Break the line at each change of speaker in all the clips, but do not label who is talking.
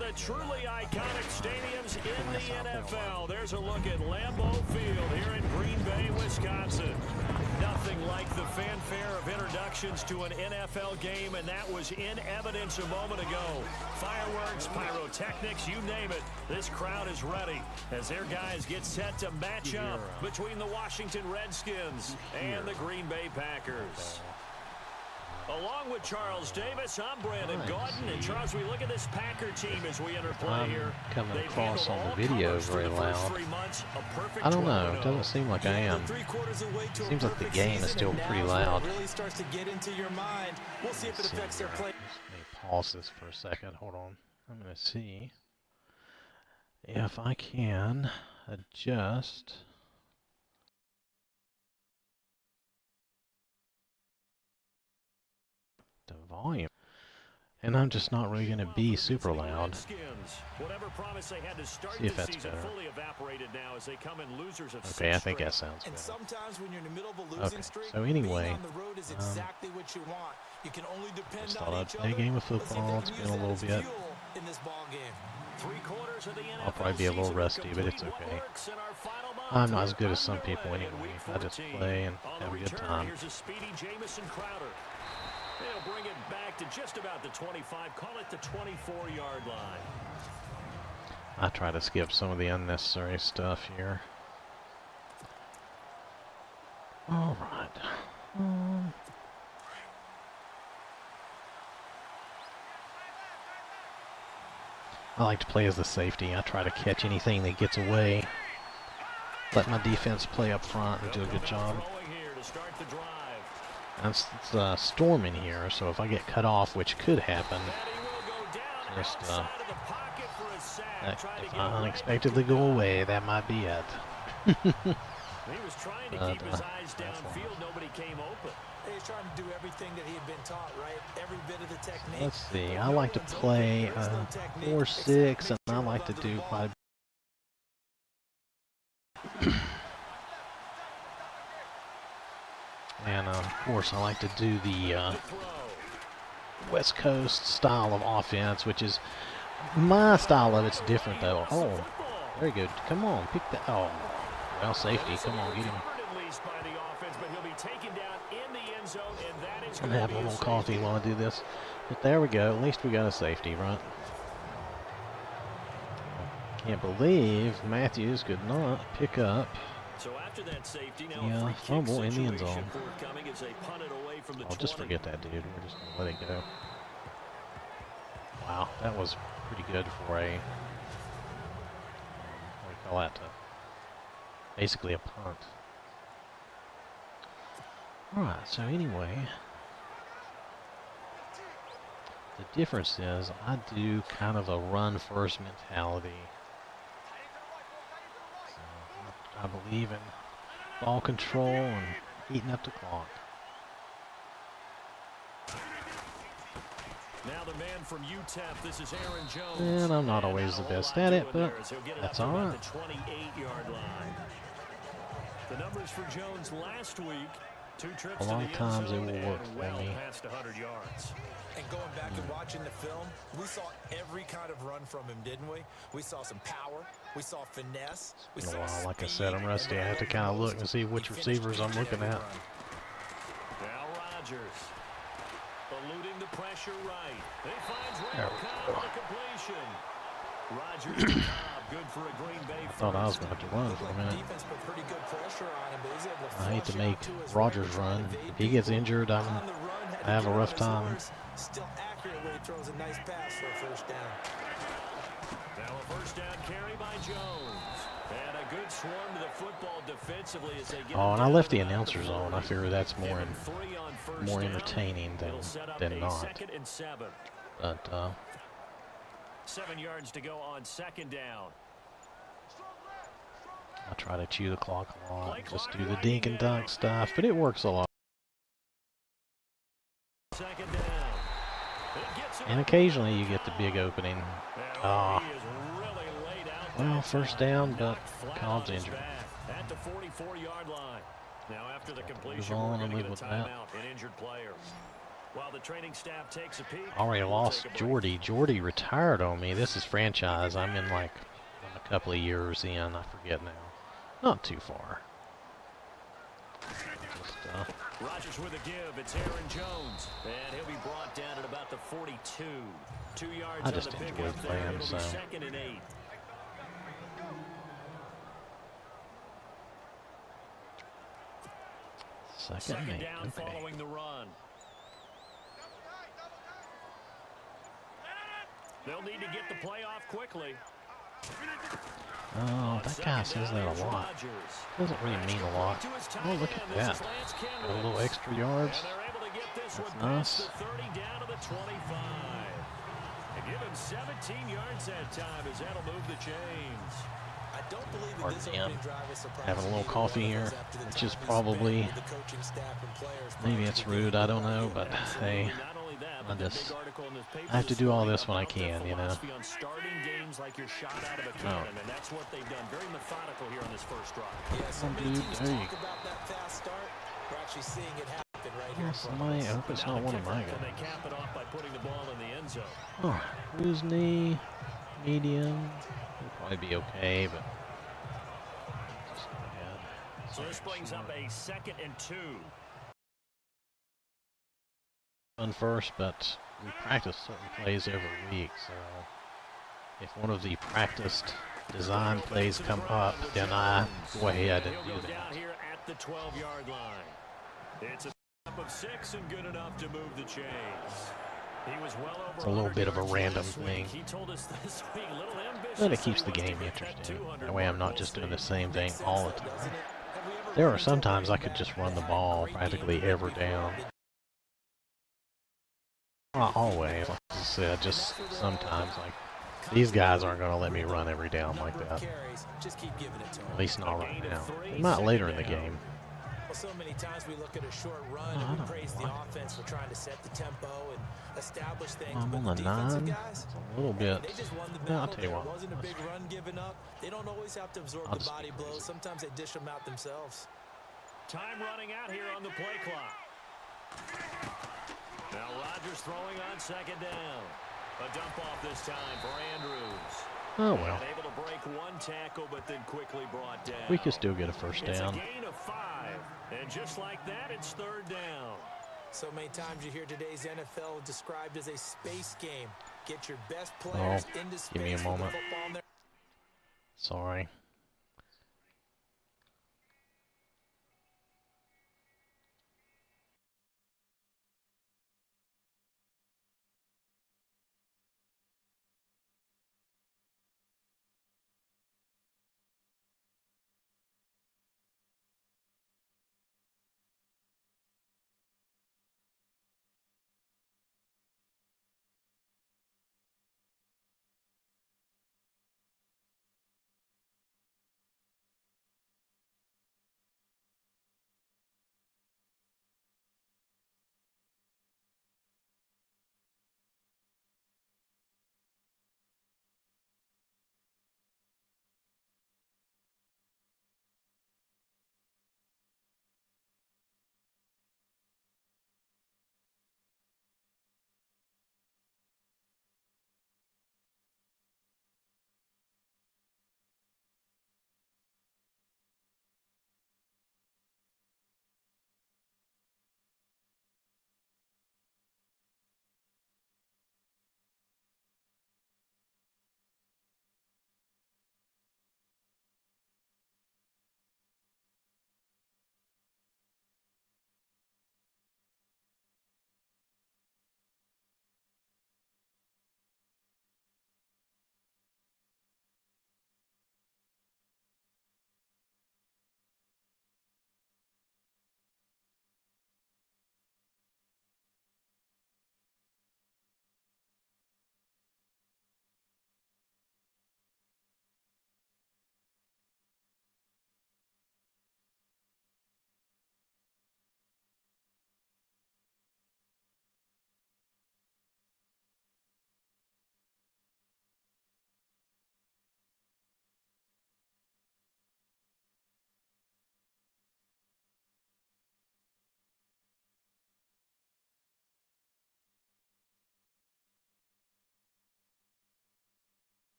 the truly iconic stadiums in the NFL. There's a look at Lambeau Field here in Green Bay, Wisconsin. Nothing like the fanfare of introductions to an NFL game, and that was in evidence a moment ago. Fireworks, pyrotechnics, you name it. This crowd is ready as their guys get set to match up between the Washington Redskins and the Green Bay Packers. Along with Charles Davis, I'm Brandon Gordon. And Charles, we look at this Packer team as we enter play here.
Coming across on the video very loud. I don't know. It doesn't seem like I am. Seems like the game is still pretty loud. Let me pause this for a second. Hold on. I'm going to see if I can adjust the volume, and I'm just not really going to be super loud. See if that's better. Okay, I think that sounds better. Okay, so anyway, just thought I'd play a game of football. It's been a little bit. I'll probably be a little rusty, but it's okay. I'm not as good as some people anyway. I just play and have a good time.
They'll bring it back to just about the 25, call it the 24-yard line.
I try to skip some of the unnecessary stuff here. All right. I like to play as the safety. I try to catch anything that gets away. Let my defense play up front and do a good job. It's storming here, so if I get cut off, which could happen, just if I unexpectedly go away, that might be it.
He was trying to keep his eyes downfield. Nobody came open. He's trying to do everything that he had been taught, right? Every bit of the technique.
Let's see. I like to play 4-6, and I like to do quite and of course, I like to do the West Coast style of offense, which is my style of it's different though. Oh, very good. Come on, pick that. Oh, well, safety. Come on, get him. I'm having a little coffee while I do this. But there we go. At least we got a safety, right? Can't believe Matthews could not pick up.
So after that safety, now
yeah, fumble in the end zone. I'll just forget that, dude. We're just going to let it go. Wow, that was pretty good for a, what do you call that? Basically a punt. Alright, so anyway, the difference is I do kind of a run-first mentality. I believe in ball control and eating up the clock.
Now the man from UTEP, this is Aaron Jones.
And I'm not always the best at it, but that's all right.
The 28-yard line. The numbers for Jones last week, 2 trips
a lot of times it will work for me.
Past 100 yards. And going back and watching the film, we saw every kind of run from him, didn't we? We saw some power. We saw finesse.
We saw speed. Like I said, I'm rusty. I have to kind of look and see which receivers I'm looking at.
Now Rodgers, eluding the pressure right. He finds Randall Cobb for completion. Rodgers to Cobb, good for a Green Bay.
I thought I was going to have to run for a minute. I hate to make Rodgers run. If he gets injured, I have a rough time.
Still accurately throws a nice pass for a first down. Now a first down carry by Jones. And a good swarm to the football defensively as they get.
Oh, and I left the announcers on. I figure that's more entertaining than not. But
7 yards to go on second down.
I try to chew the clock a lot, just do the dink and dunk stuff, but it works a lot.
Second down.
And occasionally you get the big opening. Well, first down, but Cobb's injured.
At the 44-yard line. Now after the completion,
we're
going to
live
get a
with
timeout, an injured player. While the training staff takes a peek,
Already
we'll
lost
take a break.
Jordy. Jordy retired on me. This is franchise. I'm in like a couple of years in. I forget now. Not too far. Just,
Rodgers with a give. It's Aaron Jones. And he'll be brought down at about the 42. 2 yards
I just
on the
enjoy
pickup there.
playing,
It'll
so.
be 2nd and 8.
Second and 8.
Down
Okay.
following the run. They'll need to get the play off quickly.
Oh, that guy says that a lot. Doesn't really mean a lot. Oh, look at that. Got a little extra yards. That's nice.
30 down to the 25. And give him 17 yards that time as that'll move the chains.
I don't believe that
Pardon
this
me,
opening
I'm
drive is surprising
having a little
either
coffee
one of
here,
us after the
which
time
is
we spent
probably,
with the coaching staff and players
maybe
prior
it's
to the
rude,
game.
I don't know, but hey,
Not only that,
I
but the
just,
big article in this paper
I have to do all this when I
about their
can, you know.
philosophy on starting games like you're shot out of a cannon, and that's what they've done. Very methodical here on this first drive.
Yeah, so many
dude,
teams
there you
talk about that fast start. We're actually seeing it happen right here
oh,
in front of
somebody, I
us.
hope it's
Now
not
the
one of
kicker,
my
can they
guys.
cap it off by putting the ball in the end zone?
Oh, who's knee, medium, will probably be okay, but just go ahead.
So this brings up a 2nd and 2.
Fun first, but we practice certain plays every week, so if one of the practiced design plays come up, then I go ahead and
He'll
do
go down
that.
here at the 12-yard line. It's a up of 6 and good enough to move the chains. He was well over
It's a little
100
bit of a
yards
random
last week.
thing.
He told us this week, a little ambitious,
But it
that
keeps
he
the
wants to
game
hit that
interesting.
200
That way I'm
mark.
not just doing the
We'll
same thing
Makes sense,
all the
though,
time.
doesn't it? Have we ever
There
run
are
into
some
a
times I
running
could
back
just run the
that had
ball
great
practically
game the
every
week before
down.
that
Not always, like I said, just sometimes. Like these guys aren't going to let me run every down like
number of
that.
carries, just keep giving it to
At
him.
least not
A
right
gain of
now.
3,
They might later in the
2nd down.
game.
Well, so many times we look at a short run
Oh, I
and we
don't
praise
know
the
why.
offense for trying to set the tempo and establish things.
I'm
But
on
the
the
defensive
9.
guys,
It's a little
hey,
bit.
they just won the
Yeah, I'll
battle
tell you
there.
what.
It wasn't a big run given up. They don't always have to absorb
I'll
the
just
body
be
blows.
crazy.
Sometimes they dish them out themselves.
Time running out here on the play clock. Now Rodgers throwing on 2nd down. A dump off this time for Andrews.
Oh well.
Able to break one tackle, but then quickly brought down.
We could still get a first
It's a
down.
gain of 5. And just like that, it's 3rd down.
So many times you hear today's NFL described as a space game. Get your best players into space
give me a
with the
moment.
football in their
Sorry.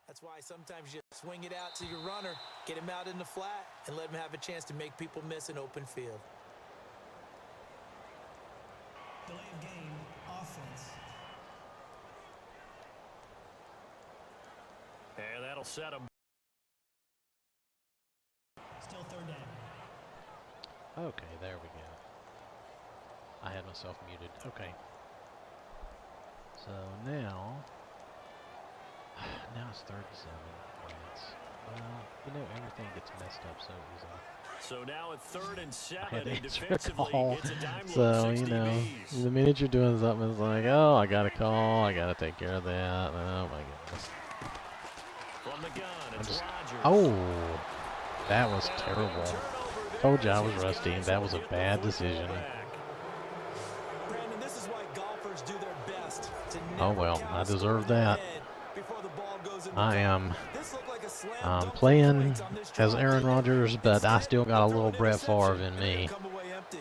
That's why sometimes you swing it out to your runner, get him out in the flat, and let him have a chance to make people miss an open field.
Delay of game, offense.
And that'll set him.
Still third down.
Okay, there we go. I had myself muted. Okay. So now it's 37 points. Well, you know, everything gets messed up so easily.
So now at 3rd and 7,
I had to
and
answer a
defensively,
call.
it's a dime
So,
low,
you
60
know,
Bs.
the minute you're doing something, it's like, oh, I got a call, I got to take care of that. Oh, my goodness.
From the gun, it's Rodgers.
Oh, that was terrible. Told you I was rusty, and that was a bad decision.
Brandon, this is why golfers do their best to
Oh,
never
well,
count
I
a score
deserve
in their
that.
head before the ball goes in the
I
cup.
am
This looked like a slam dunk for
playing
points on this
as
drive.
Aaron Rodgers, but I
Instead,
still got a
they throw
little
an
Brett Favre
interception,
in
and they
me.
come away empty.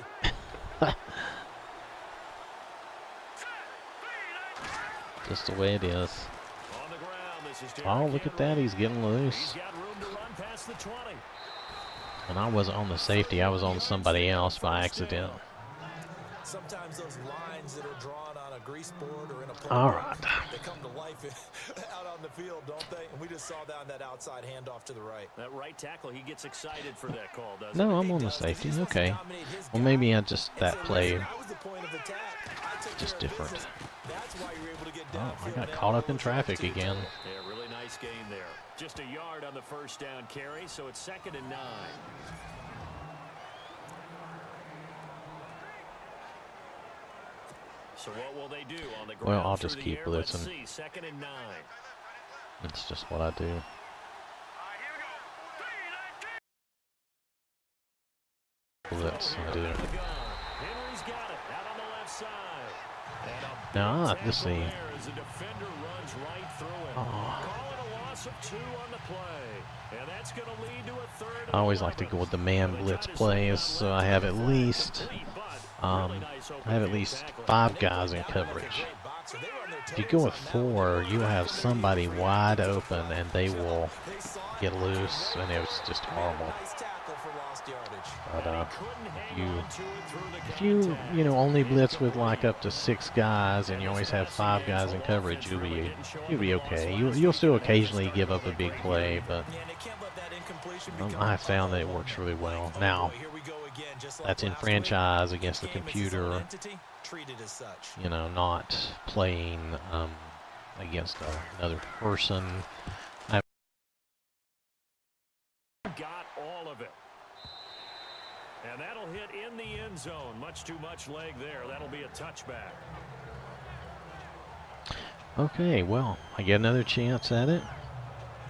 Just the way it is.
On the ground, this is
Oh, look at that, he's getting loose.
He's got room to run past the 20.
And I wasn't on the safety, I was on somebody else by accident.
Sometimes those lines that are drawn on a grease board or in a playbook,
All right.
they come to life out on the field, don't they? And we just saw that on that outside handoff to the right.
That right tackle, he gets excited for that call, doesn't he?
No, I'm on the safety, okay. Well, maybe I just, that play, just different.
That's why you're able to get
Oh, I
downfield
got
now.
caught up in traffic again.
Yeah, really nice game there. Just a yard on the first down carry, so it's 2nd and 9. So what will they do on the ground?
Well, I'll
through
just
the
keep
air? Let's
blitzing.
see, 2nd and 9.
It's just what I do. Blitz, I do.
Henry's got it out on the left side. And a
Now,
big
let's
tackle
see.
there as the defender runs right through him.
Oh.
Call it a loss of 2 on the play. And that's going to lead to a 3rd and
I always like to
11.
go with the man blitz plays, so I have at least five guys in coverage. If you go with 4, you have somebody wide open and they will get loose, and it was just horrible. But if you only blitz with like up to 6 guys and you always have 5 guys in coverage, you'll be okay. You'll still occasionally give up a big play, but I found that it works really well. Now, that's in franchise against the computer, not playing against another person.
Got all of it. And that'll hit in the end zone. Much too much leg there. That'll be a touchback.
Okay, well, I get another chance at it.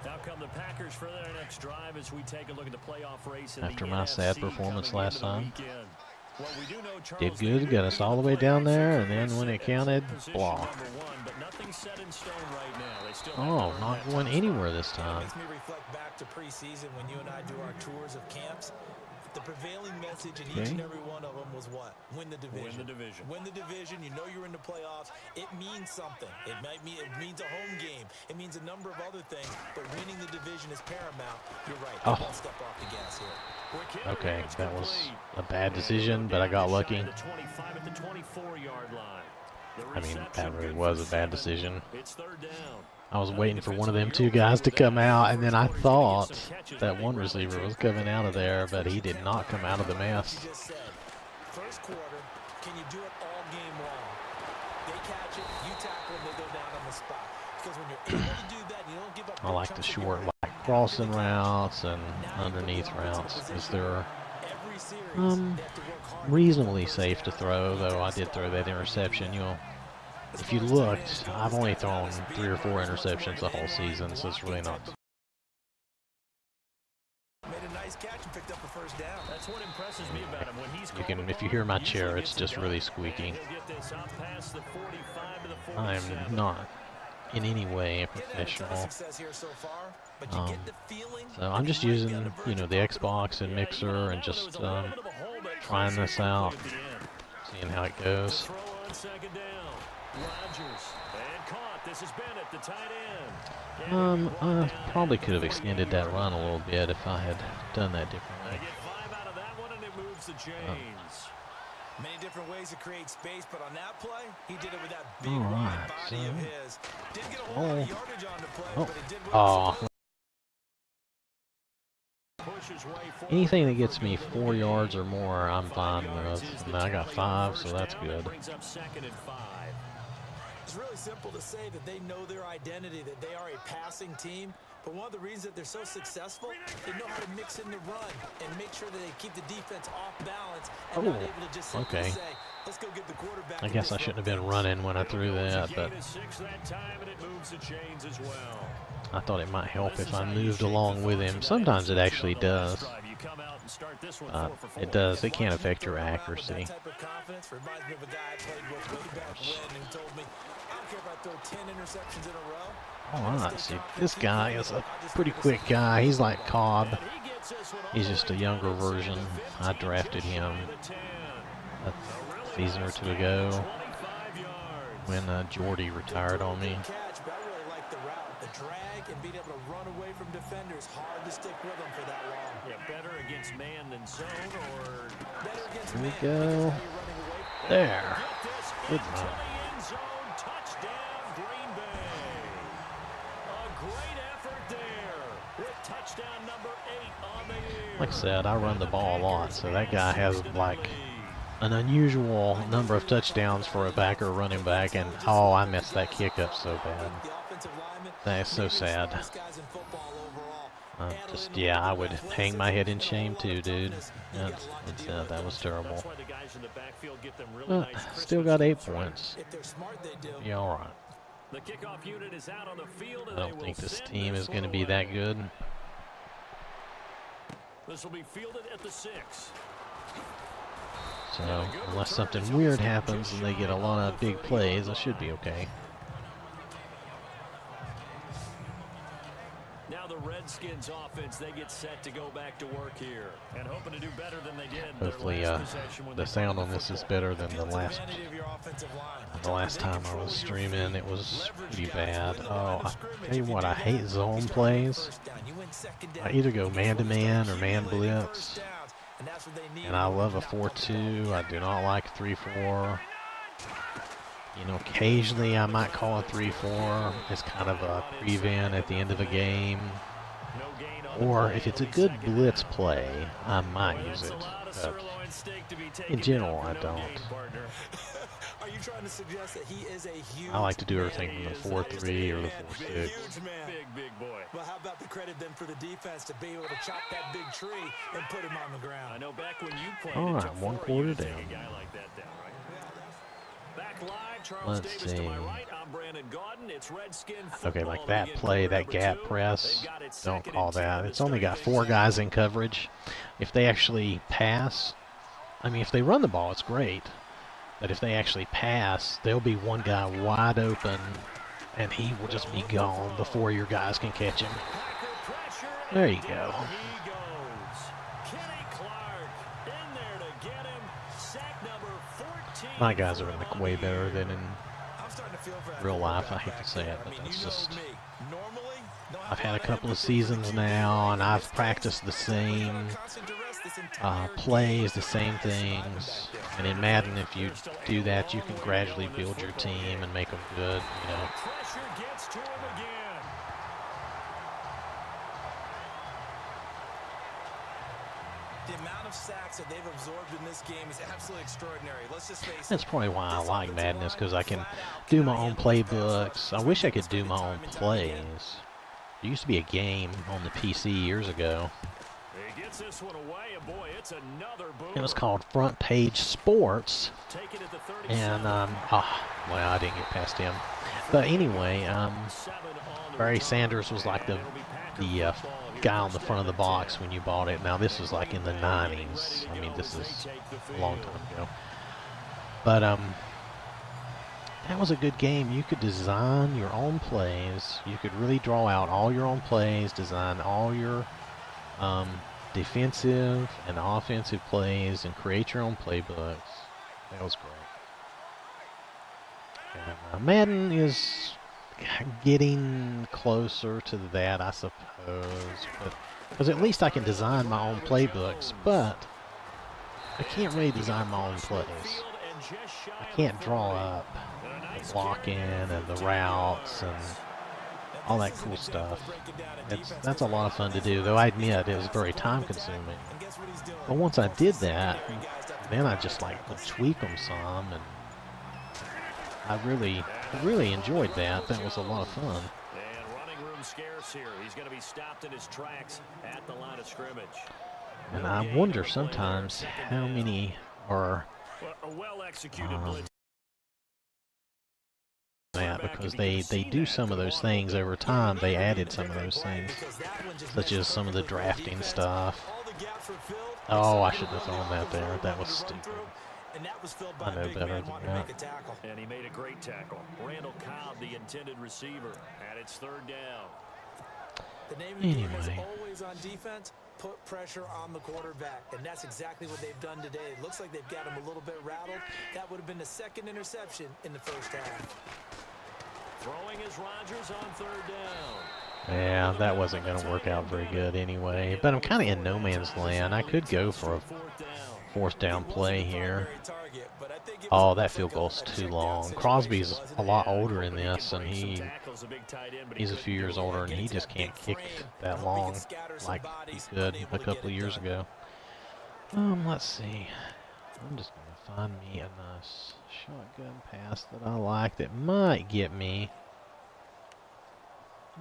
Now come the Packers for their next drive as we take a look at the playoff race in
After
the
my
NFC
sad performance
coming
last
into the
time.
weekend. Well, we do know
Did
Charles
good, got us all the way down there, and then when it counted,
position
blah.
number 1, but nothing's set in stone right now. They still have
Oh,
to earn
not
that
going
top
anywhere
spot.
this time.
Makes me reflect back to preseason when you and I do our tours of camps. The prevailing message in each and every one of them was what? Win the division.
Win the division.
Win the division. You know you're in the playoffs. It means something. It means a home game. It means a number of other things. But winning the division is paramount. You're right.
Oh.
Don't step off the gas here.
Okay, that was a bad decision, but I got lucky.
The 25 at the 24-yard line.
I mean, that really was a bad decision.
It's 3rd down.
I was waiting for one of them 2 guys to come out, and then I thought that one receiver was coming out of there, but he did not come out of the mess.
First quarter, can you do it all game long? They catch it, you tackle them, they go down on the spot. Because when you're able to do that, you don't give up.
I like the short, like crossing routes and underneath routes, because they're reasonably safe to throw, though I did throw that interception. If you looked, I've only thrown 3 or 4 interceptions the whole season, so it's really not.
Made a nice catch and picked up the first down.
That's what impresses me about him. When he's
If you hear my chair, it's just really squeaky. I am not in any way a professional. So I'm just using, the Xbox and Mixer and just trying this out, seeing how it goes.
This is Bennett, the tight end.
I probably could have extended that run a little bit if I had done that
They
differently.
get 5 out of that one, and it moves the chains.
Many different ways to create space, but on that play, he did it with that big
All
wide
right,
body of
so-
his. Didn't get a whole lot of yardage on the play,
Oh.
but it did what it was
Oh.
supposed
Pushes way forward.
Anything that gets me 4 yards or more, I'm fine with. And I got 5, so that's
Down, that
good.
brings up 2nd and 5.
It's really simple to say that they know their identity, that they are a passing team. But one of the reasons that they're so successful, they know how to mix in the run and make sure that they keep the defense off balance and not able to just simply
okay.
say, let's go get the quarterback.
I
and
guess I
disrupt
shouldn't have been
things.
running when I threw that, but
Gain of 6 that time, and it moves the chains as well.
I thought it might help if I moved along with him. Sometimes it actually does. It does. It can affect your accuracy.
That type of confidence reminds me of a guy I played with way back when who told me, I don't care if I throw 10 interceptions in a row.
Alright, see, this guy is a pretty quick guy. He's like Cobb. He's just a younger version. I drafted him a season or two ago when Jordy retired on me.
Catch, but I really like the route, the drag, and being able to run away from defenders. Hard to stick with them for that long.
Yeah, better against man than zone, or
Better against
Here we
man.
go.
That's how you're running away.
There.
get this
Good
into
run.
the end zone. Touchdown, Green Bay. A great effort there with touchdown number 8 on the year.
Like I said, I run the ball a lot, so that guy has like an unusual number of touchdowns for a backer running back, and oh, I messed that kick up so bad.
The offensive lineman,
That is so
maybe the
sad.
smartest guys in football overall.
Just, yeah, I would hang my head in shame too, dude. That was terrible.
That's why the guys in the backfield get them really
But
nice
still
Christmas
got 8
trees.
points.
If they're smart, they do.
Yeah, alright.
The kickoff unit is out on the field,
I
and they
don't
will
think this
send
team
this
is going to
one
be that
away.
good.
This will be fielded at the 6.
So, unless something weird happens and they get a lot of big plays, I should be okay.
Now the Redskins offense, they get set to go back to work here and hoping to do better than they did in their
Hopefully,
last possession when
the
they
sound
brought
on
the
this is
football.
better than the last.
Advantage of your offensive line.
The last time I was streaming, it was pretty bad. Oh, I tell you what, I hate zone plays. I either go man-to-man or man-blitz. And I love a 4-2. I do not like 3-4. You know, occasionally I might call a 3-4 as kind of a prevent at the end of a game.
No gain on the
Or
play,
if it's a
early
good
second
blitz
down.
play, I might
Boy,
use
that's
it.
a lot of
But
sirloin steak to be taken
in general,
down
I
for no
don't.
gain, partner.
Are you trying to suggest that he is a huge
I like to do
man?
everything from the
He is
4-3 or the
Man,
4-6.
huge man.
Big boy.
Well, how about the credit then for the defense to be able to chop that big tree and put him on the ground?
I know back when you played,
All
it
right,
took
1
4 of
quarter
you to take
down.
a guy like that down, right? Back live, Charles
Let's
Davis to my
see.
right. I'm Brandon Gaudin. It's Redskin
Okay,
football
like
to
that
begin
play,
quarter
that
number
gap
2.
press,
They've got it
don't
2nd
call
and 10
that.
to
It's only
start
got
things
4
out.
guys in coverage. If they actually pass, I mean, if they run the ball, it's great. But if they actually pass, there'll be one guy wide open, and he will just be gone before your guys can catch him.
Packer pressure,
There
and
you go.
down he goes. Kenny Clark in there to get him. Sack number 14.
My guys are in the way better than in
I'm starting to feel for that
real life. I
quarterback
hate to
back
say
there.
it,
I
but
mean,
that's
you know
just.
me. Normally, don't have
I've had a
lot of
couple of
empathy for the
seasons
QB,
now, and
in
I've
this
practiced the
case, he was
same
under constant duress this entire
plays,
game.
the same things. And in Madden, if you do that, you can gradually build your team and make them good, you know.
Pressure gets to him again.
The amount of sacks that they've absorbed in this game is absolutely extraordinary. Let's just face
That's
it.
probably why I
This
like
offensive
Madden, is
line
because I can
flat out
do
cannot
my own
handle this pass
playbooks.
rush.
I wish I could
It's
do
been
my
time
own
and time again.
plays. There used to be a game on the PC years ago.
He gets this one away, and boy, it's another boom.
It was called Front Page Sports.
Take it at the 37.
And, well, I didn't get past him. But anyway,
7 on the
Barry
return.
Sanders was like the
And it'll be Packer
the
football here,
guy on the
first
front of the
down and
box
10.
when you bought it. Now this was like in the 90s. I mean, this is a long time ago. But that was a good game. You could design your own plays. You could really draw out all your own plays, design all your defensive and offensive plays, and create your own playbooks. That was great. And, Madden is getting closer to that, I suppose. But because at least I can design my own playbooks, but I can't really design my own plays. I can't draw up the blocking and the routes and all that cool stuff. That's a lot of fun to do, though I admit it was very time consuming. But once I did that, then I just like would tweak them some, and I really enjoyed that. That was a lot of fun.
And running room scarce here. He's going to be stopped in his tracks at the line of scrimmage.
And I wonder sometimes how many are
a well-executed blitz.
That because they do some of those things over time. They added some of those things, such as some of the drafting stuff. Oh, I shouldn't have thrown that there. That was stupid. I know better than that.
And he made a great tackle. Randall Cobb, the intended receiver, and it's third down.
The name of the game is always on defense. Put pressure on the quarterback, and that's exactly what they've done today. It looks like they've got him a little bit rattled. That would have been the second interception in the first half.
Throwing is Rodgers on third down.
Yeah, that wasn't going to work out very good anyway. But I'm kind of in no man's land. I could go for a fourth down play here. Oh, that field goal's too long. Crosby's a lot older in this, and he's a few years older, and he just can't kick that long like he could a couple of years ago. Let's see. I'm just going to find me a nice shotgun pass that I like that might get me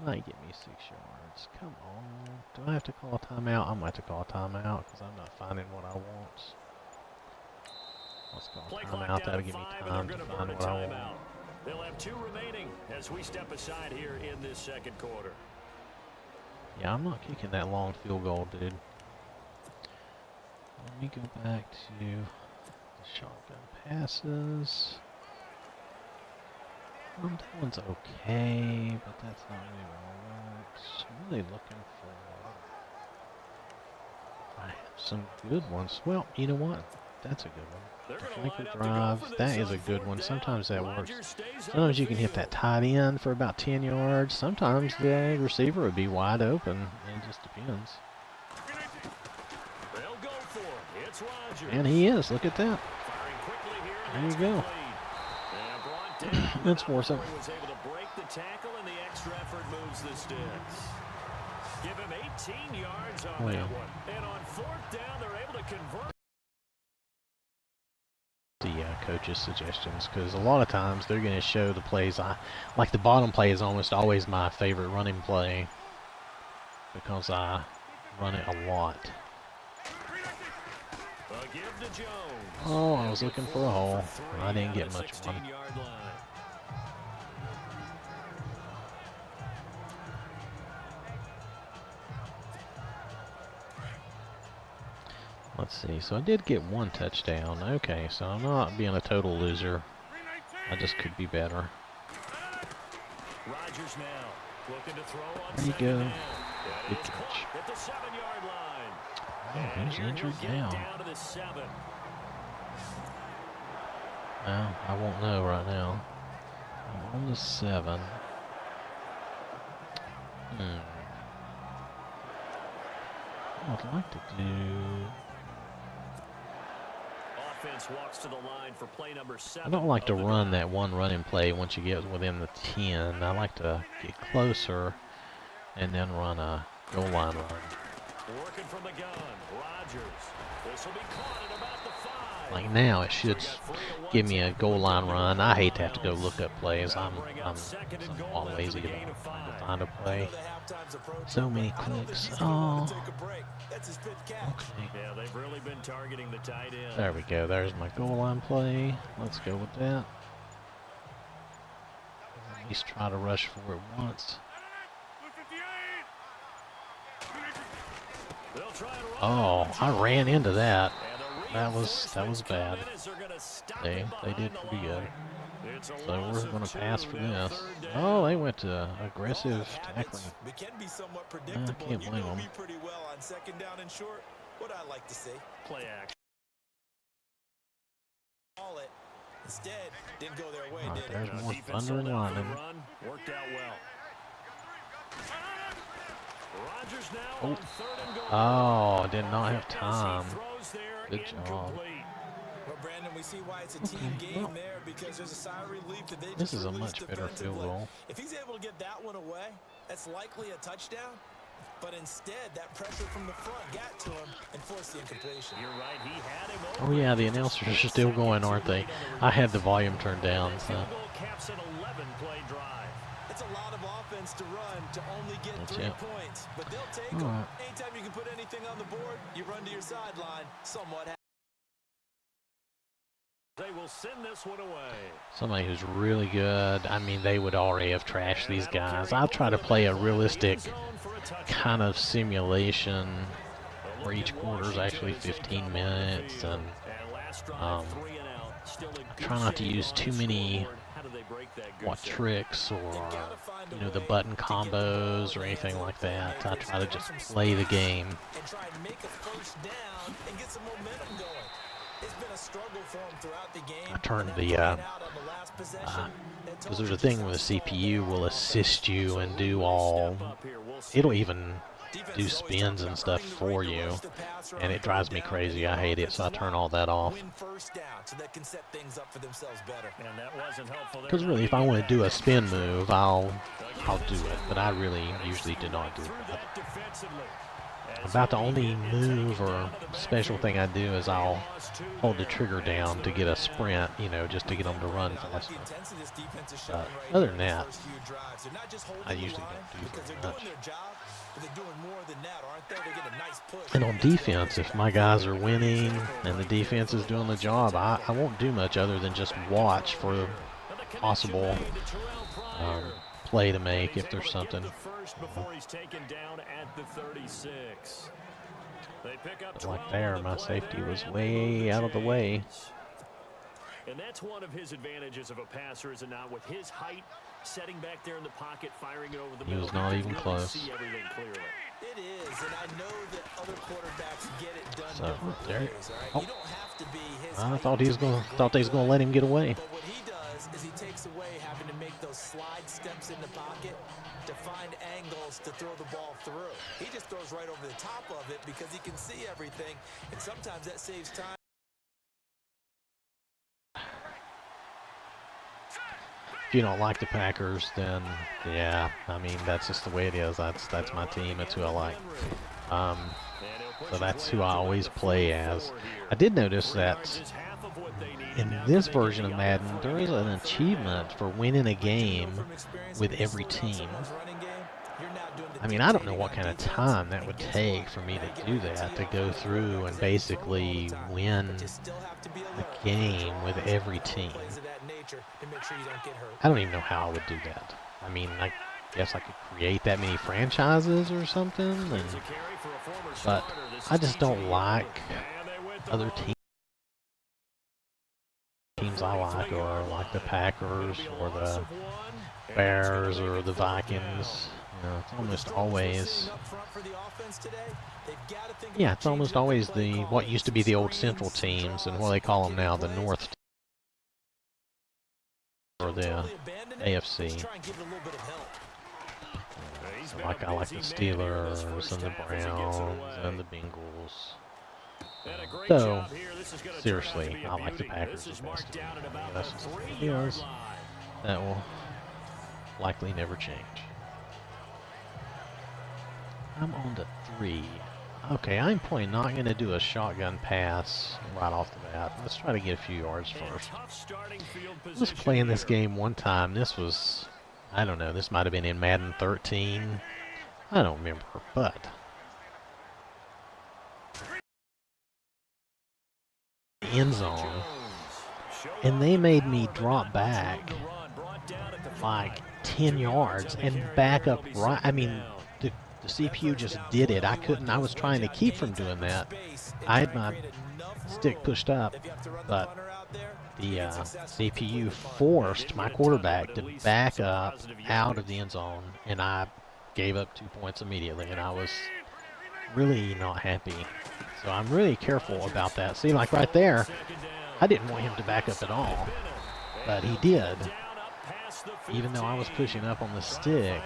6 yards. Come on. Do I have to call a timeout? I might have to call a timeout because I'm not finding what I want. Let's call a timeout. That'll give me time to find what I want.
They'll have 2 remaining as we step aside here in this second quarter.
Yeah, I'm not kicking that long field goal, dude. Let me go back to the shotgun passes. That one's okay, but that's not really what I want. I'm really looking for... I have some good ones. Well, you know what? That's a good one. The flanker drive, that is a good one. Sometimes that works. Sometimes you can hit that tight end for about 10 yards. Sometimes the receiver would be wide open. It just depends. And he is. Look at that. There you go. That's worth it.
Was able to break the tackle, and the extra effort moves the sticks. Give him 18 yards on that one. And on fourth down, they're able to convert.
The coach's suggestions, because a lot of times they're going to show the plays. Like the bottom play is almost always my favorite running play because I run it a lot. Oh, I was looking for a hole. I didn't get much one. Let's see. So I did get 1 touchdown. Okay, so I'm not being a total loser. I just could be better.
Rodgers now looking to throw on
there you go.
Good catch. At the 7-yard line.
Oh, who's injured now?
Down to the 7.
Well, I won't know right now. I'm on the 7. What I'd like to do...
Offense walks to the line for play number 7.
I don't like to run that one running play once you get within the 10. I like to get closer and then run a goal line run.
Working from the gun, Rodgers. This will be caught at about the 5.
Like now, it should give me a goal line run. I hate to have to go look up plays. I'm somewhat lazy to find a play. So many clicks. Oh. Okay.
Yeah, they've really been targeting the tight end.
There we go. There's my goal line play. Let's go with that. At least try to rush for it once. Oh, I ran into that. That was bad. They did pretty good. So we're going to pass for this. Oh, they went to aggressive tackling. I can't blame them.
What I like to say.
Play action.
Instead, didn't go their way,
All right,
did it?
there's more
Defense
thunder and
held out for the
lightning.
run. Worked out well. Rodgers now
Oh.
on 3rd and goal.
Oh, did not have
As he
time.
throws there,
Good job.
incomplete.
Well, Brandon, we see why it's a team game there because there's a sigh of relief that they
This
just
is a
released
much better field
defensively.
goal.
If he's able to get that one away, that's likely a touchdown. But instead, that pressure from the front got to him and forced the incompletion.
You're right, he had him
Oh
over.
yeah, the announcers are still going, aren't they? I had the volume turned down,
That
so.
field goal caps an 11-play drive.
It's a lot of offense to run to only get
That's
3
it.
points, but they'll take
All
them.
right.
Anytime you can put anything on the board, you run to your sideline, somewhat.
They will send this one away.
Somebody who's really good. I mean, they would already have trashed these guys. I'll try to play a realistic kind of simulation where each quarter is actually 15 minutes, and I try not to use too many tricks or the button combos or anything like that. I try to just play the game.
And try and make a first down and get some momentum going. It's been a struggle for him throughout the game.
I turned
And
the
that played out on the last possession.
because there's a thing where the CPU will assist you and do all. It'll even do spins and stuff for you, and it drives me crazy. I hate it, so I turn all that off.
Win first down so they can set things up for themselves better.
And that wasn't helpful there.
Because really, if I want to do a spin move, I'll do it. But I really usually do not do that. About the only move or special thing I do is I'll hold the trigger down to get a sprint, just to get them to run faster. Other than that, I usually don't do very much. And on defense, if my guys are winning and the defense is doing the job, I won't do much other than just watch for possible play to make if there's something.
Before he's taken down at the 36. They pick up
But like there, my safety was way out of the way.
And that's one of his advantages of a passer, is it not? With his height, setting back there in the pocket, firing it over the middle.
He was not even
really
close.
See everything clearly.
It is, and I know that other quarterbacks get it done
So
different
there.
ways, all right?
Oh.
You don't have to be his
I
height
thought he was
to
going.
be
Thought they was
great.
going to let him get away.
But what he does is he takes away having to make those slide steps in the pocket to find angles to throw the ball through. He just throws right over the top of it because he can see everything, and sometimes that saves time.
If you don't like the Packers, then yeah, I mean that's just the way it is. That's my team. That's who I like. So that's who I always play as. I did notice that in this version of Madden, there is an achievement for winning a game with every team. I mean, I don't know what kind of time that would take for me to do that, to go through and basically win the game with every team. I don't even know how I would do that. I mean, I guess I could create that many franchises or something, but I just don't like other teams I like, or like the Packers or the Bears or the Vikings. It's almost always, it's almost always the what used to be the old Central teams, and what they call them now, the North or the AFC. I like the Steelers and the Browns and the Bengals. So, seriously, I like the Packers the best. That's just what it is. That will likely never change. I'm on to 3. Okay, I'm probably not going to do a shotgun pass right off the bat. Let's try to get a few yards first. I was playing this game one time. This was, I don't know, this might have been in Madden 13. I don't remember, but end zone, and they made me drop back like 10 yards and back up right. I mean, the CPU just did it. I was trying to keep from doing that. I had my stick pushed up, but the CPU forced my quarterback to back up out of the end zone, and I gave up 2 points immediately, and I was really not happy. So I'm really careful about that. See, like right there, I didn't want him to back up at all. but he did. Even though I was pushing up on the stick,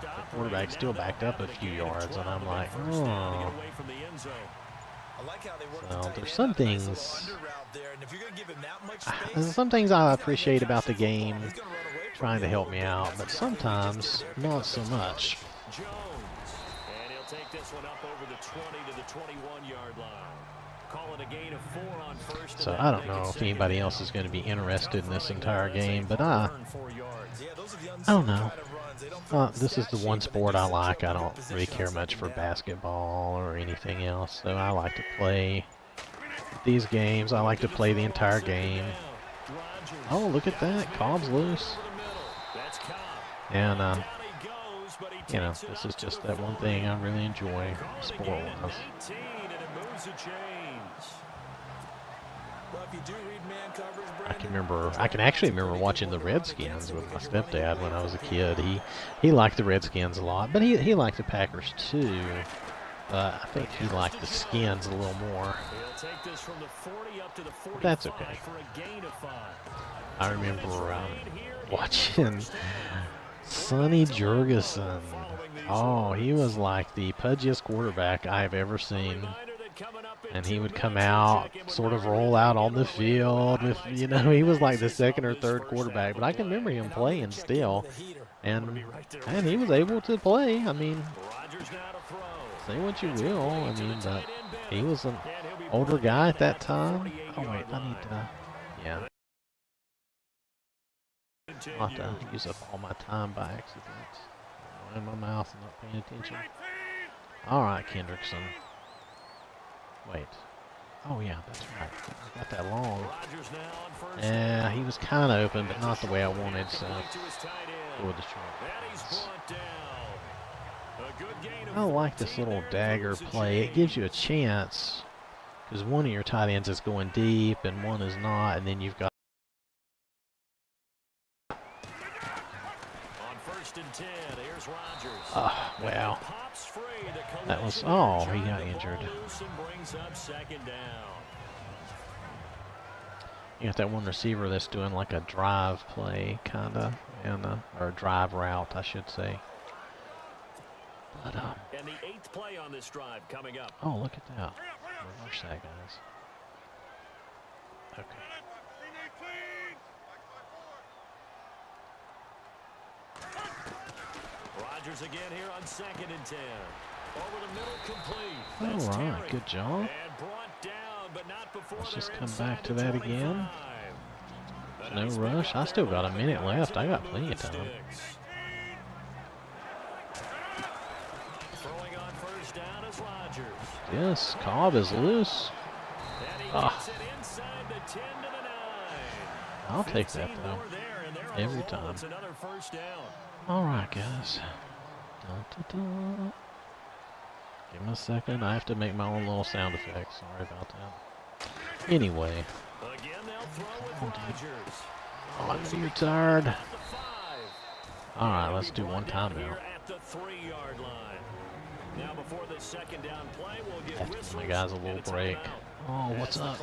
the quarterback still backed up a few yards, and I'm like, oh. So there's some things I appreciate about the game, trying to help me out, but sometimes not so much.
And he'll take this one up over the 20 to the 21-yard line. Call it a gain of 4 on first.
So I don't know if anybody else is going to be interested in this entire game, but I don't know. This is the one sport I like. I don't really care much for basketball or anything else, so I like to play these games. I like to play the entire game. Oh, look at that. Cobb's loose. And, you know, this is just that one thing I really enjoy sport-wise. I can actually remember watching the Redskins with my stepdad when I was a kid. He liked the Redskins a lot, but he liked the Packers too. I think he liked the Skins a little more. But that's okay. I remember watching Sonny Jurgensen. Oh, he was like the pudgiest quarterback I've ever seen. And he would come out, sort of roll out on the field with, you know, he was like the second or third quarterback. But I can remember him playing still. And he was able to play. I mean, say what you will. I mean, but he was an older guy at that time. Oh, wait, I need to, yeah. I'll have to use up all my time by accident. In my mouth and not paying attention. All right, Kendrickson. Wait. Oh, yeah, that's right. I got that long. Yeah, he was kind of open, but not the way I wanted, so go with the short. I like this little dagger play. It gives you a chance, because one of your tight ends is going deep and one is not, and then you've got wow. That was, oh, he got injured. You got that one receiver that's doing like a drive play, kind of, or a drive route, I should say. But,
and the 8th play on this drive coming up.
Oh, look at that. Reverse that, guys. Okay.
Rodgers again here on 2nd and 10. Over the middle, complete.
All right, good job.
And brought down, but not before.
Let's just come back to that again. No rush. I still got a minute left. I got plenty of time.
Throwing on first down is Rodgers.
Yes, Cobb is loose. I'll take that though. Every time. All right, guys. Dun, dun, dun. Give me a second. I have to make my own little sound effects. Sorry about that. Anyway.
Again, they'll throw with Rodgers.
Oh, I know you're tired. All right, let's do one time now.
At the 3-yard line. Now before the second down play, we'll get
Give my guys a little break. Oh, what's up?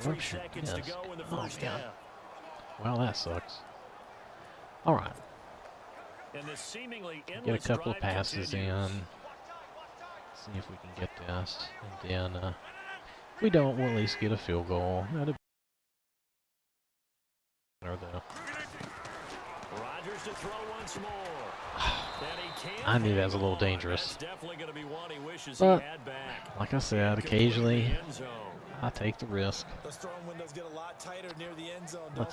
Rupture. Yes.
Oh, man. Well, that sucks. All right. Get a couple of passes in. See if we can get this. And then, if we don't, we'll at least get a field goal. That'd be better, though.
Rodgers to throw once more.
I knew that was a little dangerous. But, like I said, occasionally, I take the risk. Let's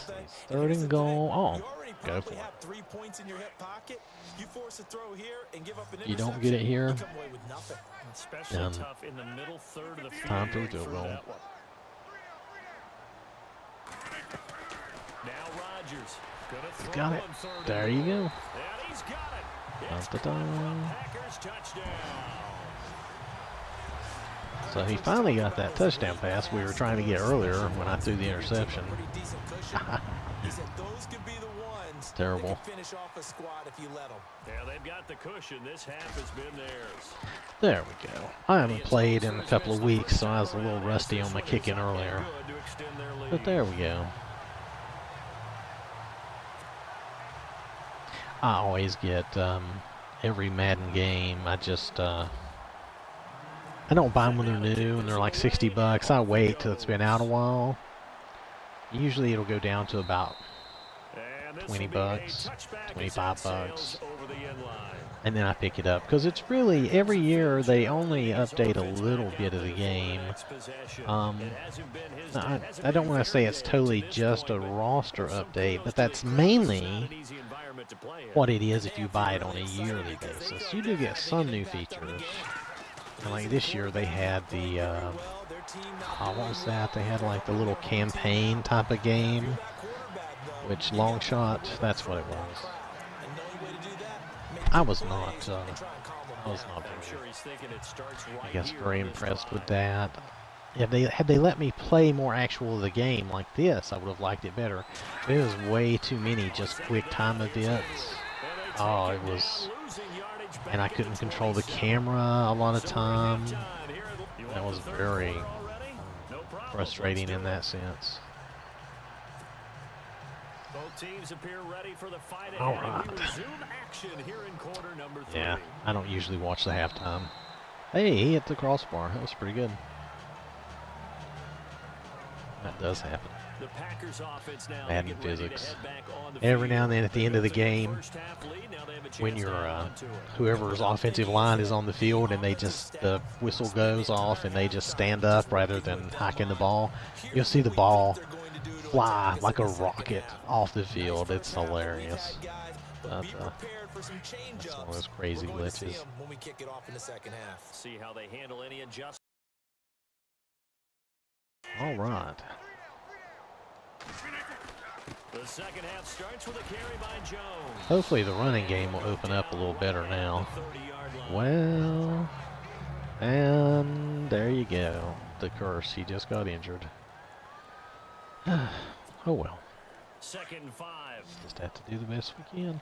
see. 3rd and goal. Oh, go for it. You don't get it here, then time for the field goal. You got it. There you go. So he finally got that touchdown pass we were trying to get earlier when I threw the interception. Terrible.
Yeah, they've got the cushion. This half has been theirs.
There we go. I haven't played in a couple of weeks, so I was a little rusty on my kicking earlier. But there we go. I always get every Madden game. I just I don't buy them when they're new and they're like 60 bucks. I wait till it's been out a while. Usually it'll go down to about 20 bucks, 25 bucks. And then I pick it up because it's really every year they only update a little bit of the game. I don't want to say it's totally just a roster update, but that's mainly what it is if you buy it on a yearly basis. You do get some new features. And like this year they had the, what was that? They had like the little campaign type of game, which long shot, that's what it was. I was not very, I guess, very impressed with that. Had they let me play more actual of the game like this, I would have liked it better. But it was way too many just quick time events. Oh, it was, and I couldn't control the camera a lot of time. That was very frustrating in that sense.
Both teams appear ready for the fight ahead.
All right.
Action here in quarter number 3.
Yeah, I don't usually watch the halftime. Hey, he hit the crossbar. That was pretty good. That does happen.
The Packers offense now
Madden physics.
the
Every now and then at the end of the game, when your whoever's offensive line is on the field and they just, the whistle goes off and they just stand up rather than hiking the ball, you'll see the ball fly like a rocket off the field. It's hilarious. But, it's one of those crazy glitches.
When we kick it off in the second half.
See how they handle any adjustments.
All right.
The second half starts with a carry by Jones.
Hopefully the running game will open up a little better now. Well, and there you go. The curse. He just got injured. Oh well.
Second and 5.
Just have to do the best we can.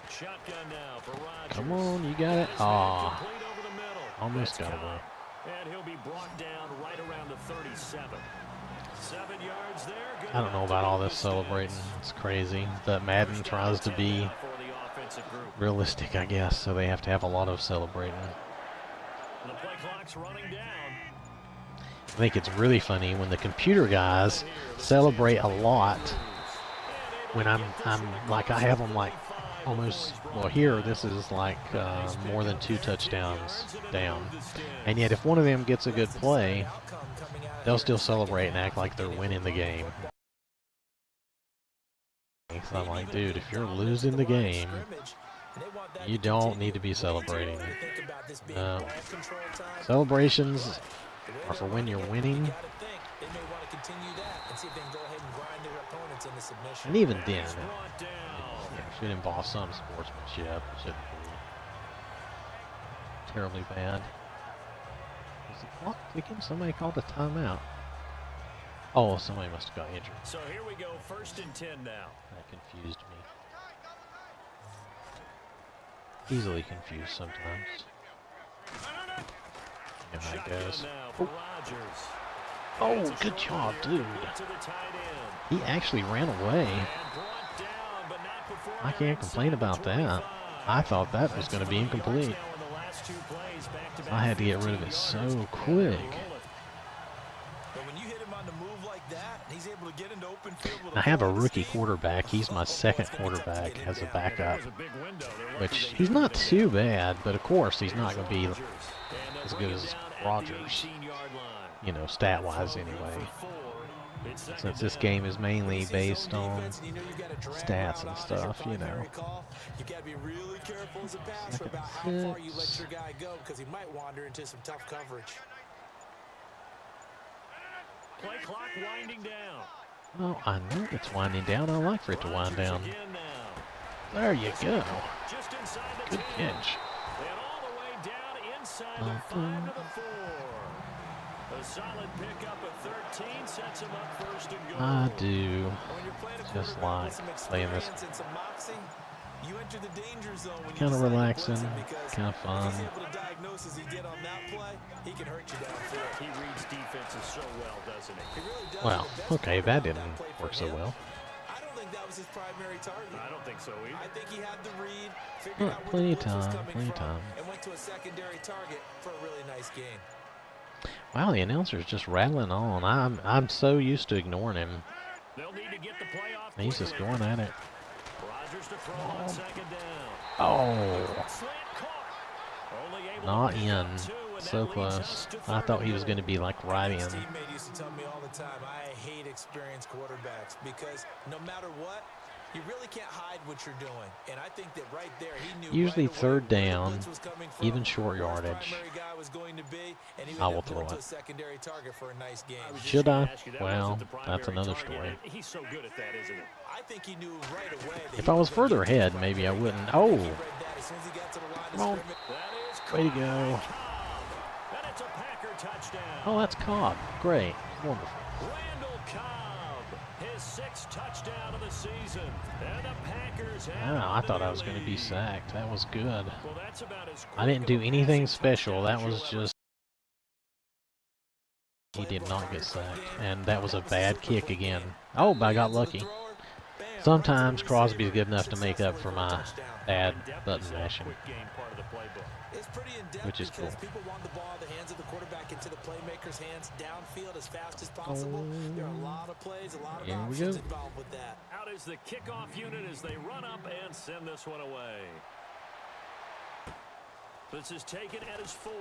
Shotgun now for Rodgers.
Come on, you got it. Aw,
Complete over the middle.
almost
That's
got away.
And he'll be brought down right around the 37. 7 yards there. Good
I don't know about all this celebrating. It's crazy. But Madden tries to be
for the offensive group.
realistic, I guess, so they have to have a lot of celebrating.
The play clock's running down.
I think it's really funny when the computer guys celebrate a lot when I'm like, I have them like almost, well here this is like more than 2 touchdowns down, and yet if one of them gets a good play, they'll still celebrate and act like they're winning the game. So I'm like, dude, if you're losing the game, you don't need to be celebrating. Celebrations are for when you're winning. And even then, it should involve some sportsmanship. It shouldn't be terribly bad. Is the clock ticking? Somebody called a timeout. Oh, somebody must have got injured.
So here we go, 1st and 10 now.
That confused me. Easily confused sometimes. You know how it goes. Oh, good job, dude. He actually ran away. I can't complain about that. I thought that was going to be incomplete. I had to get rid of it so quick. I have a rookie quarterback. He's my second quarterback as a backup, which he's not too bad, but of course he's not going to be as good as Rodgers, you know, stat-wise anyway. Since this game is mainly based on stats and stuff, you know.
You got to be really careful as a passer about how far you let your guy go, because he might wander into some tough coverage.
Play clock winding down.
Oh, I know it's winding down. I like for it to wind down. There you go. Good catch.
And all the way down inside the 5 to the 4. A solid pickup at 13 sets him up 1st and goal.
I do just like playing this. Kind of relaxing, kind of fun.
diagnosis he did on that play, he can hurt you downfield.
He reads defenses so well, doesn't he?
He really does.
Well,
The best
okay,
part
that
about
didn't
play for
work so
him,
well.
I don't think that was his primary target.
I don't think so either.
I think he had the read, figured out where
Plenty
the
of
blitz was
time,
coming
plenty of
from,
time.
and went to a secondary target for a really nice gain.
Wow, the announcer's just rattling on. I'm so used to ignoring him.
They'll need to get the play off
He's just
quickly.
going at it.
Rodgers to throw on second down.
Oh,
Slant caught. Only able to
not
pick
in.
up 2, and
So
that leads us
close.
to
I
third
thought
and
he was
goal.
going to be like right in.
His teammate used to tell me all the time, I hate experienced quarterbacks because no matter what, you really can't hide what you're doing. And I think that right there, he knew
Usually
right away
third
where the
down,
blitz was coming from,
even short
where his
yardage.
primary guy was going to be, and he
I
would
will
have
throw
built
it.
a secondary target for a nice game.
was just
Should
gonna
I?
ask you, that
Well,
wasn't the
that's
primary
another
target,
story.
and he's so good at that, isn't he?
I think he knew right away that
If
he
I was
was gonna
further
get
ahead,
the
maybe I
primary
wouldn't.
guy. I think he
Oh,
read that as soon as he got to the line of
come on.
scrimmage.
That is
Way to
caught
go.
by Cobb. And it's a Packer touchdown.
Oh, that's Cobb. Great. Wonderful.
Randall Cobb, his 6th touchdown of the season. And the Packers have
Wow, I thought I
the
was going to be
lead.
sacked. That was good.
Well, that's about as
I didn't
quick
do
of a
anything
passing
special. That
touchdown
was
as you'll ever
just... He did not get sacked. And that was a bad kick again. Oh, but I got lucky. Sometimes Crosby's good enough to make up for my bad button mashing,
quick game part of the playbook.
It's pretty in-depth
which is
because
cool.
people want the ball in the hands of the quarterback into the playmaker's hands downfield as fast as possible. There are a lot of plays, a lot of
Here we
options
go.
involved with that.
Out is the kickoff unit as they run up and send this one away. This is taken at his 4.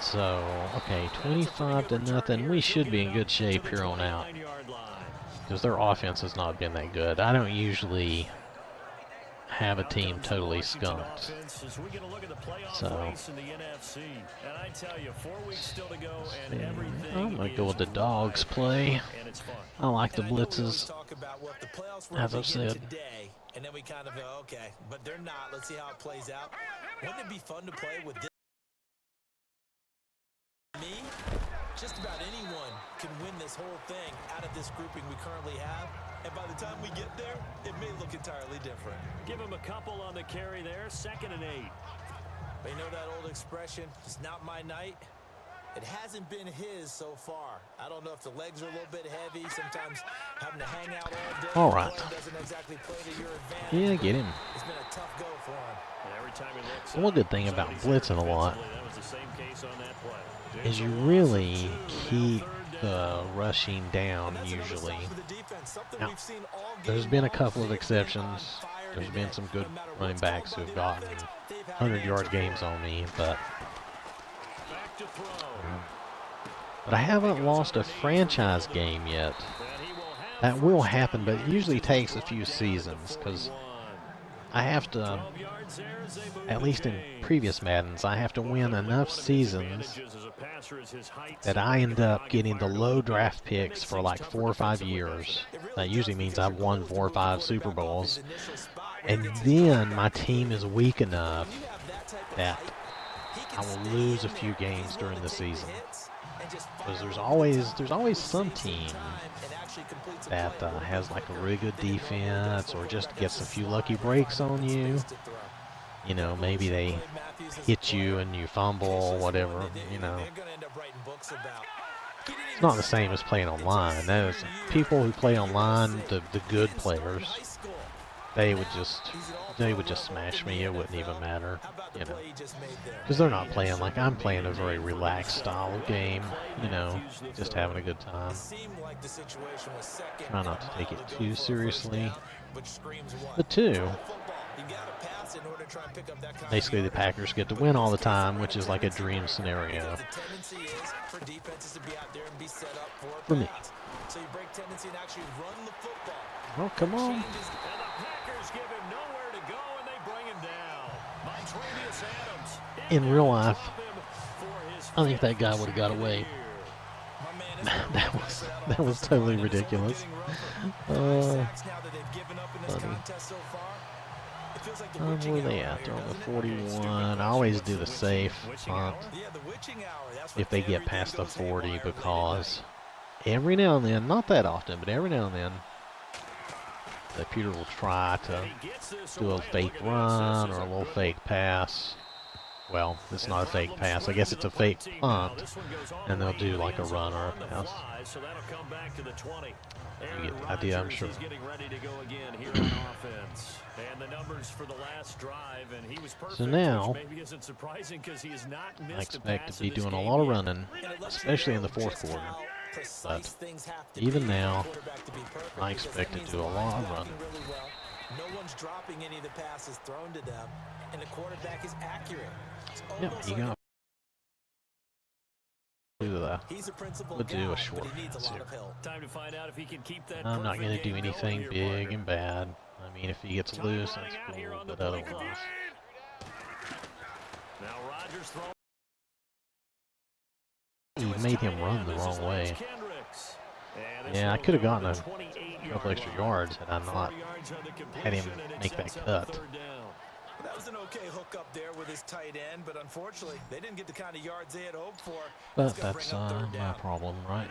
So, okay, 25-0. We should be in good shape here on out, because their offense has not been that good. I don't usually have a team totally skunked. So, I'm going to go with the dogs play. I like the blitzes, as I've said.
And then we kind of go, okay, but they're not. Let's see how it plays out. Wouldn't it be fun to play with this? Me? Just about anyone can win this whole thing out of this grouping we currently have. And by the time we get there, it may look entirely different.
Give him a couple on the carry there. 2nd and 8.
But you know that old expression, it's not my night? It hasn't been his so far. I don't know if the legs are a little bit heavy. Sometimes having to hang out all day.
All right.
Doesn't exactly play to your advantage.
Yeah, get him.
It's been a tough go for him.
Every time he looks
One
up,
good thing about
somebody's
blitzing a lot
that was the same case on that play.
is you really keep the rushing down usually. Now, there's been a couple of exceptions. There's been some good running backs who have gotten 100-yard games on me, but I haven't lost a franchise game yet. That will happen, but it usually takes a few seasons, because I have to, at least in previous Maddens, I have to win enough seasons that I end up getting the low draft picks for like 4 or 5 years. That usually means I've won 4 or 5 Super Bowls. And then my team is weak enough that I will lose a few games during the season. Because there's always some team that has like a really good defense, or just gets a few lucky breaks on you. You know, maybe they hit you and you fumble, whatever, you know. It's not the same as playing online. Those people who play online, the good players, they would just smash me. It wouldn't even matter, you know, because they're not playing like I'm playing a very relaxed style game, you know, just having a good time. Try not to take it too seriously. But two, basically the Packers get to win all the time, which is like a dream scenario for me. Oh, come on. In real life, I think that guy would have got away. that was totally ridiculous. Funny. Where are they at? They're on the 41. I always do the safe punt if they get past the 40, because every now and then, not that often, but every now and then, The computer will try to
And he gets this
do a
away.
fake
Look at this.
run
This
or
is
a little
good
fake pass. Well, it's
And
not a fake
problems
pass. I
spread
guess
to
it's
the
a fake
punt team now.
punt,
This one goes all
and
the
they'll
way
do
into the
like a
end zone
run or a
on the
pass.
fly, so that'll come back to the 20.
You
Aaron
get the idea, I'm
Rodgers
sure.
is getting ready to go again here on offense. And the numbers for the last drive, and he was perfect,
So now,
which maybe isn't surprising because he has not
I
missed a
expect
pass
to be
in this
doing a
game
lot of
yet.
running,
And it lets you
especially in
know
the fourth
just
quarter.
how precise
But
things have to
even
be for a
now,
quarterback to be perfect,
I
because
expect
that
to
means
do
the
a
line's
lot of
blocking
running.
really well. No one's dropping any of the passes thrown to them, and the quarterback is accurate. It's
Yep,
almost
you
like
got to do that.
he's a principal
We'll
guy,
do a short
but he needs a
pass
lot
here.
of help.
Time to find out if he can keep that
I'm not
perfect
going to do
game going
anything
here,
big
partner.
and bad. I mean, if he gets
Time
loose,
running
that's
out here
cool,
on the
but
play
otherwise.
clock. Now Rodgers throwing.
He made him run the
This is
wrong
Lance
way.
Kendricks. And this
Yeah, I
will
could have
go
gotten
to the
a
28-yard
couple extra
line.
yards had I not
40 yards on the
had him
completion, and it
make that
sets up
cut.
a third down.
That was an okay hook up there with his tight end, but unfortunately, they didn't get the kind of yards they had hoped for.
But
It's gonna
that's
bring up third
my
down.
problem, right?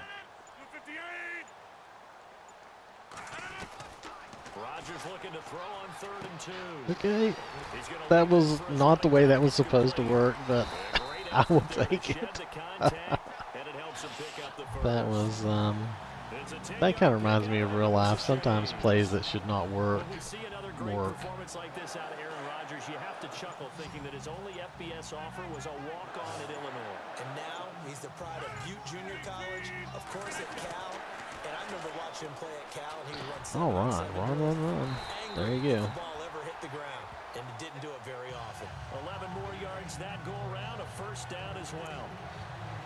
Rodgers looking to throw on 3rd and 2.
Okay,
He's gonna
that
lead
was
this first
not the
running
way that
back
was supposed to
complete.
work, but
A great
I will
effort there to
take
shed
it.
the contact, and it helps him pick up the first.
That was,
It's a 10-yard
that kind of reminds me
pickup,
of real
and
life.
it's a
Sometimes
change.
plays that should not work,
When we see another great
work.
performance like this out of Aaron Rodgers, you have to chuckle thinking that his only FBS offer was a walk-on at Illinois.
And now he's the pride of Butte Junior College, of course at Cal. And I remember watching him play at Cal, and he would run 7
All
on
right,
7
run,
drills.
run, run.
Angry
There you
if
go.
the ball ever hit the ground, and it didn't do it very often.
11 more yards that go around, a first down as well.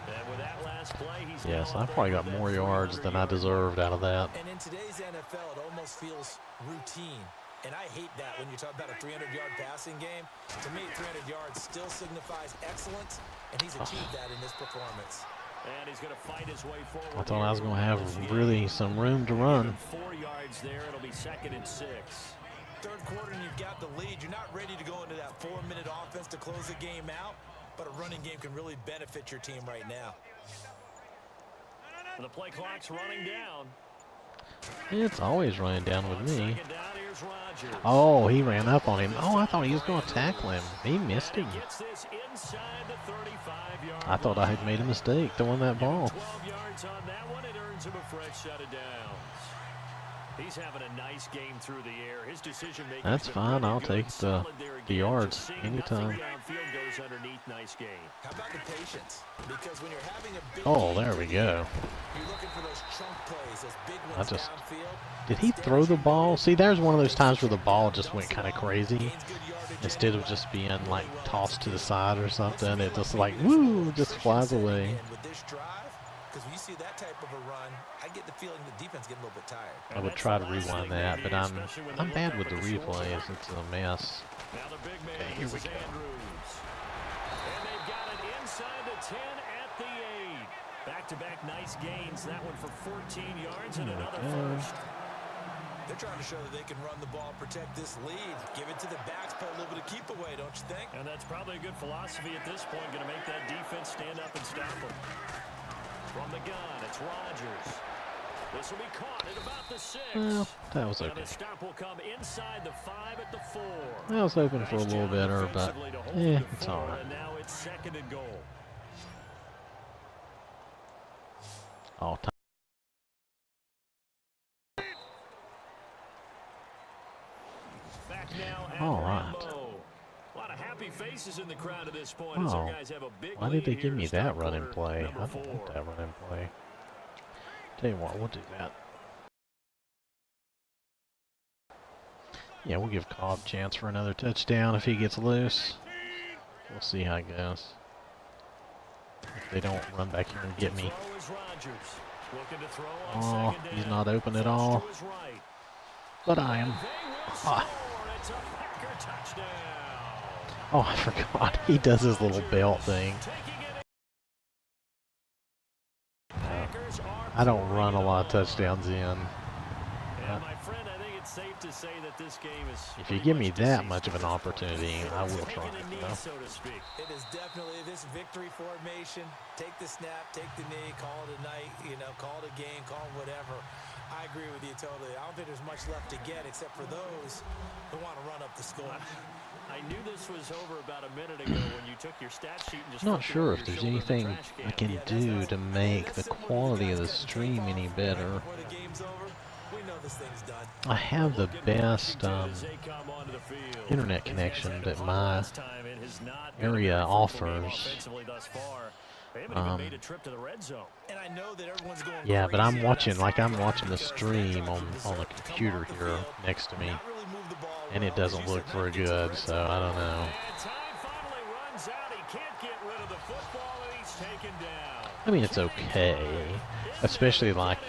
And with that last play, he's
Yes,
now
I
up
probably
over
got
that
more yards than I
300-yard
deserved out of that.
And in today's NFL, it almost feels routine. And I hate that when you talk about a 300-yard passing game. To me, 300 yards still signifies excellence, and he's achieved that in this performance.
And he's going to fight his way forward.
I thought I was
here
going to
in
have
this game.
really some room to run.
4 yards there. It'll be 2nd and 6.
Third quarter, and you've got the lead. You're not ready to go into that 4-minute offense to close the game out, but a running game can really benefit your team right now.
The play clock's running down.
It's always running down with
On
me.
2nd down, here's Rodgers.
Oh, he ran up on him. Oh, I thought he was going to tackle him. He missed him.
Gets this inside the 35-yard
I thought I
line.
had made a mistake throwing that ball.
12 yards on that one. It earns him a fresh set of downs. He's having a nice game through the air. His decision-making.
That's fine. I'll take the yards anytime.
Downfield goes underneath. Nice game.
How about the patience? Because when you're having a big
Oh,
game
there we go.
you're looking for those chunk plays, those big
I
ones
just-
downfield.
Did he throw the ball? See, there's one of those times where the ball just went kind of crazy. Instead of just being like tossed to the side or something, it just like, woo, just flies away.
With this drive, because when you see that type of a run, I get the feeling the defense getting a little bit tired.
I would try to rewind that, but I'm bad with the replays. It's a mess.
Now the big man,
Okay, here we
this is
go.
Andrews. And they've got it inside the 10 at the 8. Back-to-back nice gains. That one for 14 yards and another first.
They're trying to show that they can run the ball, protect this lead, give it to the backs, play a little bit of keep away, don't you think?
And that's probably a good philosophy at this point. Going to make that defense stand up and stop them. From the gun, it's Rodgers. This will be caught at about the 6.
Well, that was
And
okay.
the stop will come inside the 5 at the 4.
I was hoping for a
Nice
little
job
better, but
defensively to hold
yeah,
them to
it's
4,
all right.
And now it's 2nd and goal.
All time.
Back now at
All right.
Lambeau. A lot of happy faces in the crowd at this point. As
Oh,
our guys have a big
why
lead
did they
here
give
to
me
start
that running
quarter
play? I
number
don't
4.
want that running play. Tell you what, we'll do that. Yeah, we'll give Cobb a chance for another touchdown if he gets loose. We'll see how it goes. If they don't run back here and get me.
Throw is Rodgers. Looking to throw on
Oh,
2nd
he's
down.
not open at
Flush
all.
to his right.
But I am.
They will
Ah.
score. It's a Packer touchdown.
Oh, I forgot. He does his little belt thing.
Taking it. Packers are
I don't run a lot of
pouring
touchdowns in.
on. And my friend, I think it's safe to say that this game is
If you
pretty
give me
much
that
deceased
much of
at
an
this point.
opportunity, I will
Taking
try.
a knee,
You know?
so to speak.
It is definitely this victory formation. Take the snap, take the knee, call it a night, call it a game, call it whatever. I agree with you totally. I don't think there's much left to get except for those who want to run up the score.
I knew this was over about a minute ago when you took your stat sheet and just
Not
flipped it
sure
over
if
your
there's
shoulder in the
anything
trash
I
can.
can do to make the quality of the stream any better.
Before the game's over, we know this thing's done.
I have the
Look at
best
Washington as they come onto the field.
internet
These guys
connection
had to
that
punt
my
last time. It has not been a
area
very fruitful game
offers.
offensively thus far. They haven't even made a trip to the red zone.
And I know that everyone's going
Yeah, but I'm
crazy
watching,
on
like I'm
that
watching the
because
stream
that
on
drive
the
deserved to come
computer
off the
here
field,
next to me,
not really move the ball
and it
well.
doesn't
As you
look
said,
very
not get to the
good,
red
so
zone.
I don't know.
And time finally runs out. He can't get rid of the football, and he's taken down.
I mean, it's okay, especially like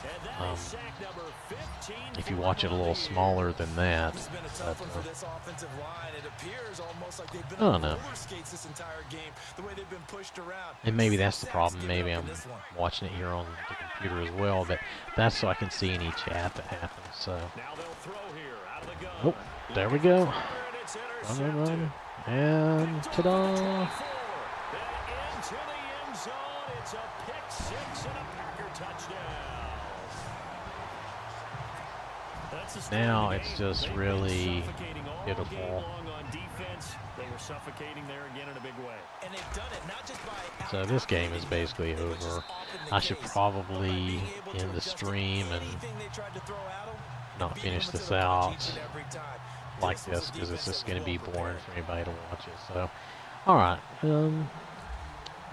And that is sack number 15
if you
for
watch it a little
Miami.
smaller than that.
This has been a
But,
tough one for this offensive line. It appears almost like they've been
I don't
on
know.
roller skates this entire game, the way they've been pushed around.
And maybe that's the
Sacks
problem.
given
Maybe
up
I'm
in this one.
watching it here on the computer as well, but that's so I can see any chat that happens. So,
Now they'll throw here out of the gun.
oh, there we go.
And it's
Run, run,
intercepted.
run, and ta-da!
Then into the end zone. It's a pick six and a Packer touchdown. That's the story
Now
of the
it's
game.
just
They've been
really
suffocating all
pitiful.
game long on defense. They were suffocating there again in a big way.
And they've done it not just by
So this game is basically
which is
over.
often the
I should
case,
probably
but by being able to
end the
adjust to
stream and
anything they tried to throw at 'em,
not
beat 'em
finish
into
this
the punch
out
each and every time.
like
This was a
this because it's
defense
just
that
going to
was
be
well
boring
prepared.
for anybody to watch it. So, all right, I'm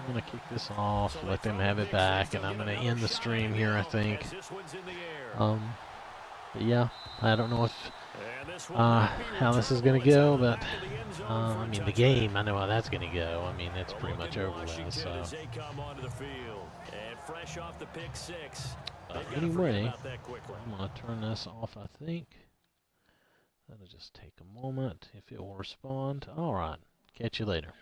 gonna kick this off,
So
let
they
them
throw
have
the
it
pick six.
back,
They'll
and I'm
get
gonna
another
end the
shot
stream
at
here, I
it
think.
as this one's in the air.
But yeah, I don't know if
And this one might be
how this is gonna
returnable. It's
go,
out the
but
back of the end zone for
I
a
mean the
touchback.
game, I know how that's gonna go. I mean it's
A
pretty
look
much
at
over with.
Washington
So,
as they come onto the field. And fresh off the pick six. They've gotta
anyway,
forget about that quickly.
I'm gonna turn this off. I think that'll just take a moment if it will respond. All right, catch you later.